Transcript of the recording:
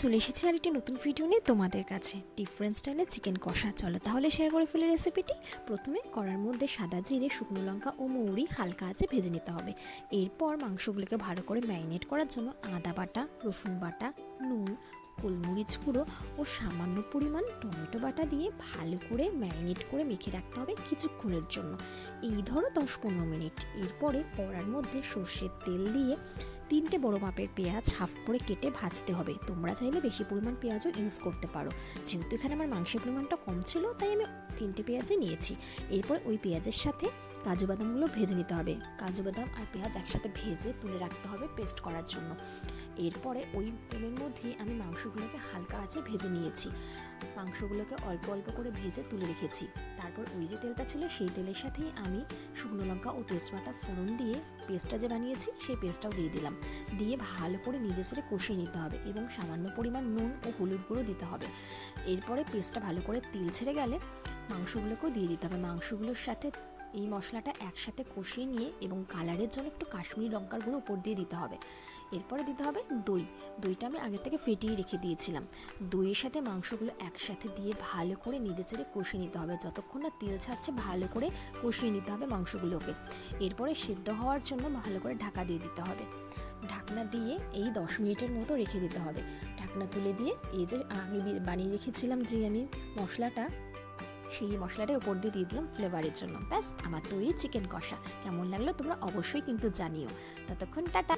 চলে এসেছি আরেকটি নতুন ভিডিও নিয়ে তোমাদের কাছে। ডিফারেন্ট স্টাইলে চিকেন কষা। চলো তাহলে শেয়ার করে ফেলি রেসিপিটি। প্রথমে কড়ার মধ্যে সাদা জিরে, শুকনো লঙ্কা ও মৌরি হালকা আঁচে ভেজে নিতে হবে। এরপর মাংসগুলোকে ভালো করে ম্যারিনেট করার জন্য আদা বাটা, রসুন বাটা, নুন, গোলমরিচ গুঁড়ো ও সামান্য পরিমাণ টমেটো বাটা দিয়ে ভালো করে ম্যারিনেট করে মেখে রাখতে হবে কিছুক্ষণের জন্য। এই ধরো 10-15 মিনিট। এরপরে কড়ার মধ্যে সর্ষের তেল দিয়ে 3টে বড় মাপের পেঁয়াজ হাফ করে কেটে ভাজতে হবে। তোমরা চাইলে বেশি পরিমাণ পেঁয়াজও ইউজ করতে পারো। যেহেতু এখানে আমার মাংসের পরিমাণটা কম ছিল তাই আমি 3টে পেঁয়াজই নিয়েছি। এরপর ওই পেঁয়াজের সাথে কাজু বাদামগুলো ভেজে নিতে হবে। কাজু বাদাম আর পেঁয়াজ একসাথে ভেজে তুলে রাখতে হবে পেস্ট করার জন্য। এরপরে ওই তেলের মধ্যে আমি মাংসগুলোকে হালকা আঁচে ভেজে নিয়েছি। মাংসগুলোকে অল্প অল্প করে ভেজে তুলে রেখেছি। তারপর ওই যে তেলটা ছিল সেই তেলের সাথেই আমি শুকনো লঙ্কা ও তেজপাতা ফোড়ন দিয়ে পেস্টটা যে বানিয়েছি সেই পেস্টটাও দিয়ে দিলাম। দিয়ে ভালো করে নেড়ে চেড়ে কষিয়ে নিতে হবে এবং সামান্য পরিমাণ নুন ও হলুদ গুঁড়ো দিতে হবে। এরপরে পেস্টটা ভালো করে তেল ছেড়ে গেলে মাংসগুলোকেও দিয়ে দিতে হবে। মাংসগুলোর সাথে এই মশলাটা একসাথে কষিয়ে নিয়ে এবং কালারের জন্য একটু কাশ্মীরি লঙ্কার গুঁড়ো উপর দিয়ে দিতে হবে। এরপরে দিতে হবে দইটা আমি আগে থেকে ফেটিয়ে রেখে দিয়েছিলাম। দইয়ের সাথে মাংসগুলো একসাথে দিয়ে ভালো করে নেড়ে চেড়ে কষিয়ে নিতে হবে। যতক্ষণ না তেল ছাড়ছে ভালো করে কষিয়ে নিতে হবে মাংসগুলোকে। এরপরে সেদ্ধ হওয়ার জন্য ভালো করে ঢাকা দিয়ে দিতে হবে। ঢাকনা দিয়ে এই 10 মিনিটের মতো রেখে দিতে হবে। ঢাকনা তুলে দিয়ে এই যে আগে বানিয়ে রেখেছিলাম যে আমি মশলাটা, সেই মশলাটা উপর দিয়ে দিলাম ফ্লেভারের জন্য। ব্যাস আমার তৈরি চিকেন কষা। কেমন লাগলো তোমরা অবশ্যই কিন্তু জানিও। ততক্ষণ টাটা।